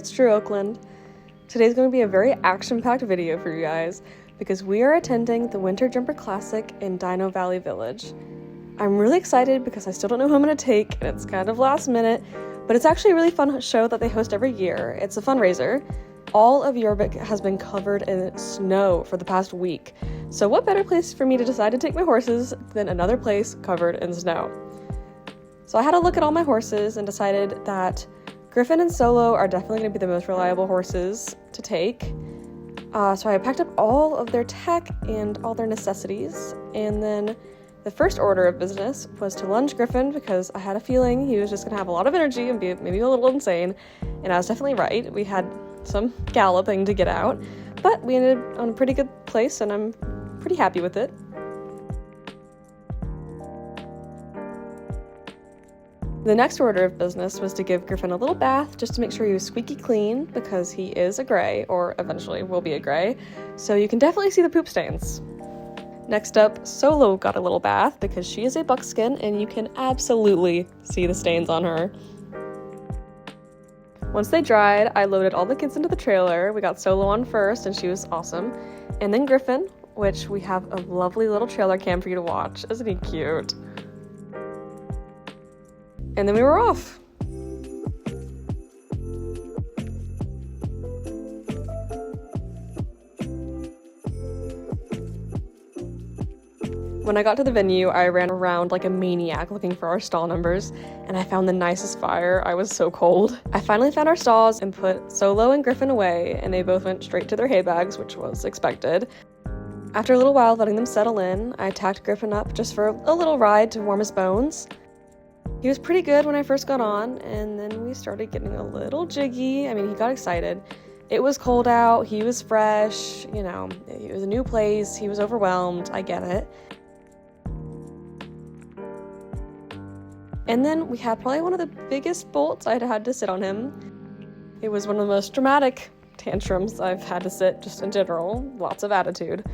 it's Drew Oakland. Today's going to be a very action-packed video for you guys because we are attending the Winter Jumper Classic in Dino Valley Village. I'm really excited because I still don't know who I'm going to take, and it's kind of last minute, but it's actually a really fun show that they host every year. It's a fundraiser. All of Yorvik has been covered in snow for the past week, so what better place for me to decide to take my horses than another place covered in snow? So I had a look at all my horses and decided that Griffin and Solo are definitely going to be the most reliable horses to take. So I packed up all of their tech and all their necessities, and then the first order of business was to lunge Griffin because I had a feeling he was just going to have a lot of energy and be maybe a little insane, and I was definitely right. We had some galloping to get out, but we ended on a pretty good place, and I'm pretty happy with it. The next order of business was to give Griffin a little bath just to make sure he was squeaky clean because he is a gray, or eventually will be a gray, so you can definitely see the poop stains. Next up, Solo got a little bath because she is a buckskin and you can absolutely see the stains on her. Once they dried, I loaded all the kids into the trailer. We got Solo on first and she was awesome. And then Griffin, which we have a lovely little trailer cam for you to watch. Isn't he cute? And then we were off. When I got to the venue, I ran around like a maniac looking for our stall numbers, and I found the nicest fire. I was so cold. I finally found our stalls and put Solo and Griffin away, and they both went straight to their hay bags, which was expected. After a little while letting them settle in, I tacked Griffin up just for a little ride to warm his bones. He was pretty good when I first got on, and then we started getting a little jiggy. I mean, he got excited. It was cold out, he was fresh, you know, it was a new place, he was overwhelmed, I get it. And then we had probably one of the biggest bolts I'd had to sit on him. It was one of the most dramatic tantrums I've had to sit just in general, lots of attitude.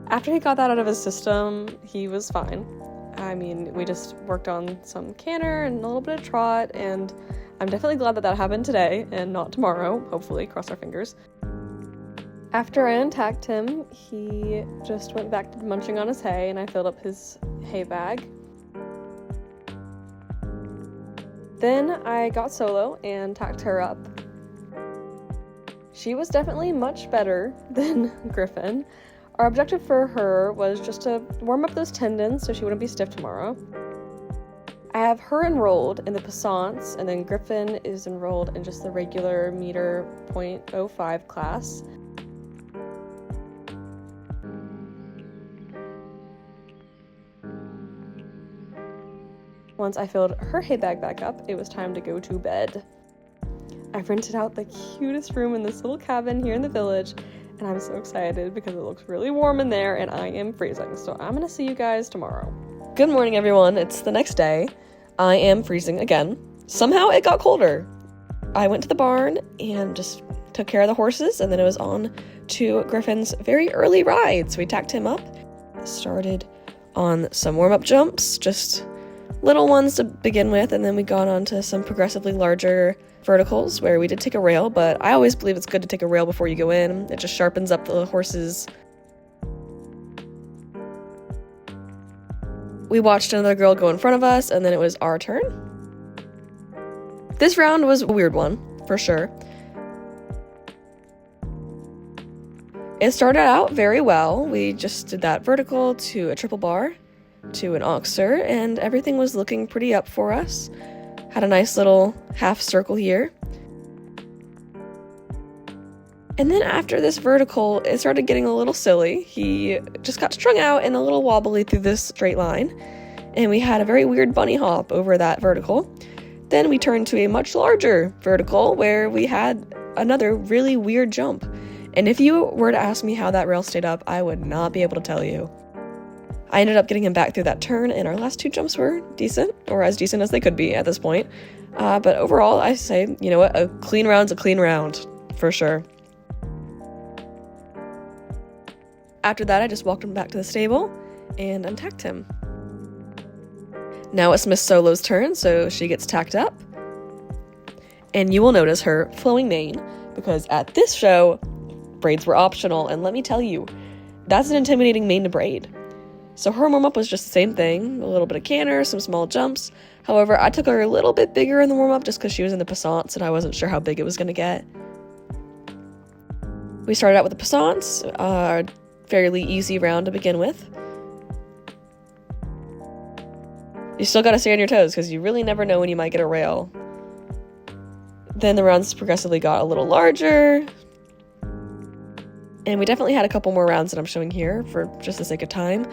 After he got that out of his system, he was fine. I mean, we just worked on some canter and a little bit of trot, and I'm definitely glad that that happened today and not tomorrow, hopefully, cross our fingers. After I untacked him, he just went back to munching on his hay, and I filled up his hay bag. Then I got Solo and tacked her up. She was definitely much better than Griffin. Our objective for her was just to warm up those tendons so she wouldn't be stiff tomorrow. I have her enrolled in the Passants, and then Griffin is enrolled in just the regular meter .05 class. Once I filled her hay bag back up, it was time to go to bed. I've rented out the cutest room in this little cabin here in the village, and I'm so excited because it looks really warm in there and I am freezing, so I'm gonna see you guys tomorrow. Good morning, everyone. It's the next day. I am freezing again. Somehow it got colder. I went to the barn and just took care of the horses, and then it was on to Griffin's very early ride. So we tacked him up, started on some warm-up jumps, just little ones to begin with, and then we got on to some progressively larger verticals where we did take a rail, but I always believe it's good to take a rail before you go in. It just sharpens up the horses. We watched another girl go in front of us, and then it was our turn. This round was a weird one, for sure. It started out very well. We just did that vertical to a triple bar, to an oxer, and everything was looking pretty up for us. Had a nice little half circle here. And then after this vertical, it started getting a little silly. He just got strung out and a little wobbly through this straight line. And we had a very weird bunny hop over that vertical. Then we turned to a much larger vertical where we had another really weird jump. And if you were to ask me how that rail stayed up, I would not be able to tell you. I ended up getting him back through that turn, and our last two jumps were decent, or as decent as they could be at this point. But overall, I say, you know what, a clean round's a clean round, for sure. After that, I just walked him back to the stable and untacked him. Now it's Miss Solo's turn, so she gets tacked up. And you will notice her flowing mane, because at this show, braids were optional, and let me tell you, that's an intimidating mane to braid. So her warm-up was just the same thing, a little bit of canter, some small jumps. However, I took her a little bit bigger in the warm-up just because she was in the passants and I wasn't sure how big it was going to get. We started out with the passants, fairly easy round to begin with. You still gotta stay on your toes because you really never know when you might get a rail. Then the rounds progressively got a little larger. And we definitely had a couple more rounds that I'm showing here for just the sake of time.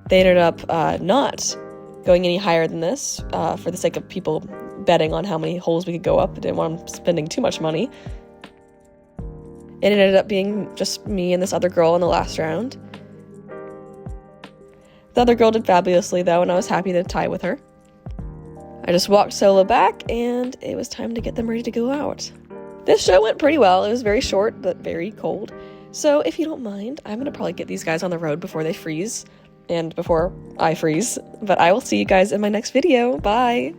They ended up not going any higher than this for the sake of people betting on how many holes we could go up. I didn't want them spending too much money. It ended up being just me and this other girl in the last round. The other girl did fabulously though, and I was happy to tie with her. I just walked Solo back, and it was time to get them ready to go out. This show went pretty well. It was very short, but very cold. So if you don't mind, I'm going to probably get these guys on the road before they freeze, and before I freeze. But I will see you guys in my next video. Bye!